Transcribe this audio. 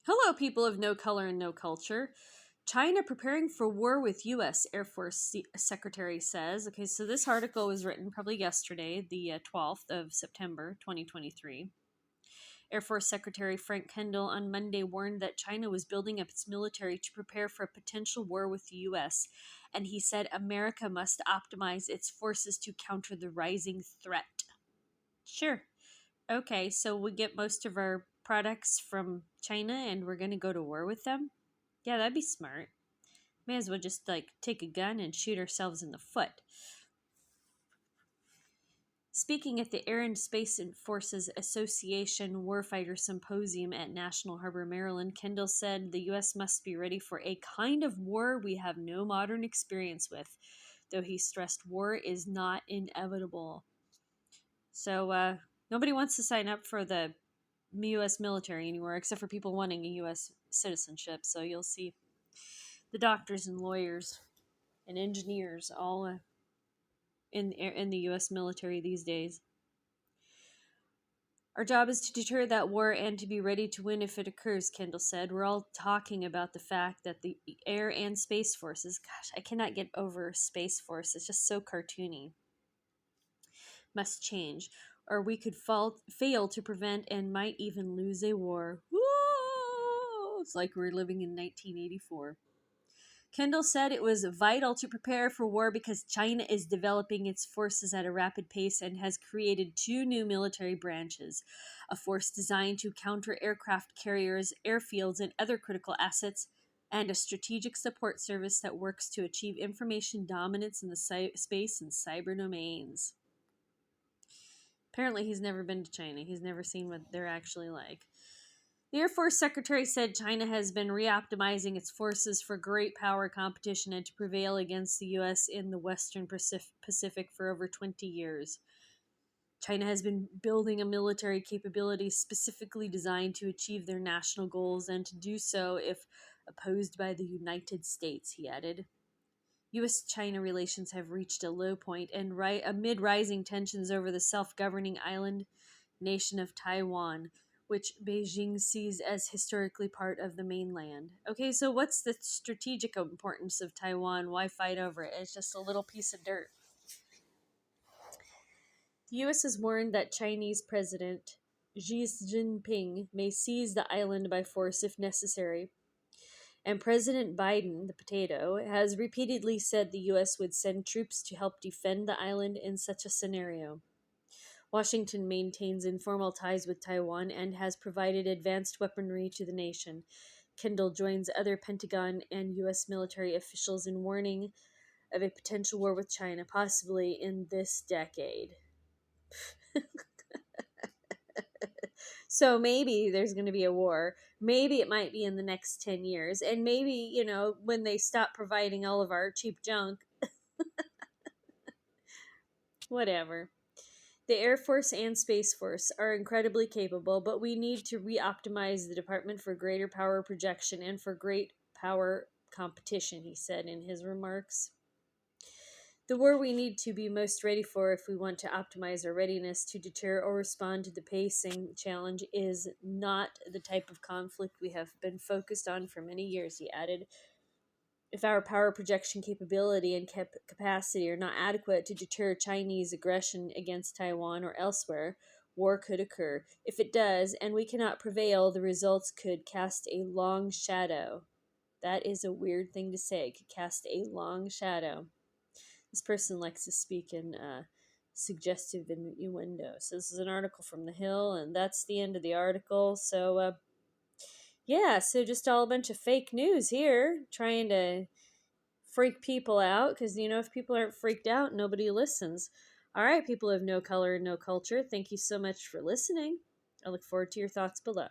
Hello, people of no color and no culture. China preparing for war with U.S. Air Force Secretary says. Okay, so this article was written probably yesterday, the 12th of September, 2023. Air Force Secretary Frank Kendall on Monday warned that China was building up its military to prepare for a potential war with the U.S., and he said America must optimize its forces to counter the rising threat. Sure. Okay, so we get most of our products from China and we're going to go to war with them? Yeah, that'd be smart. May as well just take a gun and shoot ourselves in the foot. Speaking at the Air and Space Forces Association Warfighter Symposium at National Harbor, Maryland, Kendall said the U.S. must be ready for a kind of war we have no modern experience with, though he stressed war is not inevitable. So, nobody wants to sign up for the U.S. military anymore, except for people wanting a U.S. citizenship. So you'll see the doctors and lawyers and engineers all in the U.S. military these days. Our job is to deter that war and to be ready to win if it occurs, Kendall said. We're all talking about the fact that the Air and Space Forces, gosh, I cannot get over Space Force. It's just so cartoony, must change, or we could fail to prevent and might even lose a war. Woo! It's like we're living in 1984. Kendall said it was vital to prepare for war because China is developing its forces at a rapid pace and has created 2 new military branches, a force designed to counter aircraft carriers, airfields, and other critical assets, and a strategic support service that works to achieve information dominance in the space and cyber domains. Apparently, he's never been to China. He's never seen what they're actually like. The Air Force Secretary said China has been reoptimizing its forces for great power competition and to prevail against the U.S. in the Western Pacific for over 20 years. China has been building a military capability specifically designed to achieve their national goals and to do so if opposed by the United States, he added. U.S.-China relations have reached a low point and amid rising tensions over the self-governing island nation of Taiwan, which Beijing sees as historically part of the mainland. Okay, so what's the strategic importance of Taiwan? Why fight over it? It's just a little piece of dirt. The U.S. has warned that Chinese President Xi Jinping may seize the island by force if necessary. And President Biden, the potato, has repeatedly said the U.S. would send troops to help defend the island in such a scenario. Washington maintains informal ties with Taiwan and has provided advanced weaponry to the nation. Kendall joins other Pentagon and U.S. military officials in warning of a potential war with China, possibly in this decade. So maybe there's going to be a war. Maybe it might be in the next 10 years. And maybe, when they stop providing all of our cheap junk. Whatever. The Air Force and Space Force are incredibly capable, but we need to re-optimize the department for greater power projection and for great power competition, he said in his remarks. The war we need to be most ready for if we want to optimize our readiness to deter or respond to the pacing challenge is not the type of conflict we have been focused on for many years, he added. If our power projection capability and capacity are not adequate to deter Chinese aggression against Taiwan or elsewhere, war could occur. If it does, and we cannot prevail, the results could cast a long shadow. That is a weird thing to say, could cast a long shadow. This person likes to speak in suggestive innuendo. So this is an article from The Hill, and that's the end of the article. So, so just all a bunch of fake news here, trying to freak people out, because, if people aren't freaked out, nobody listens. All right, people of no color and no culture, thank you so much for listening. I look forward to your thoughts below.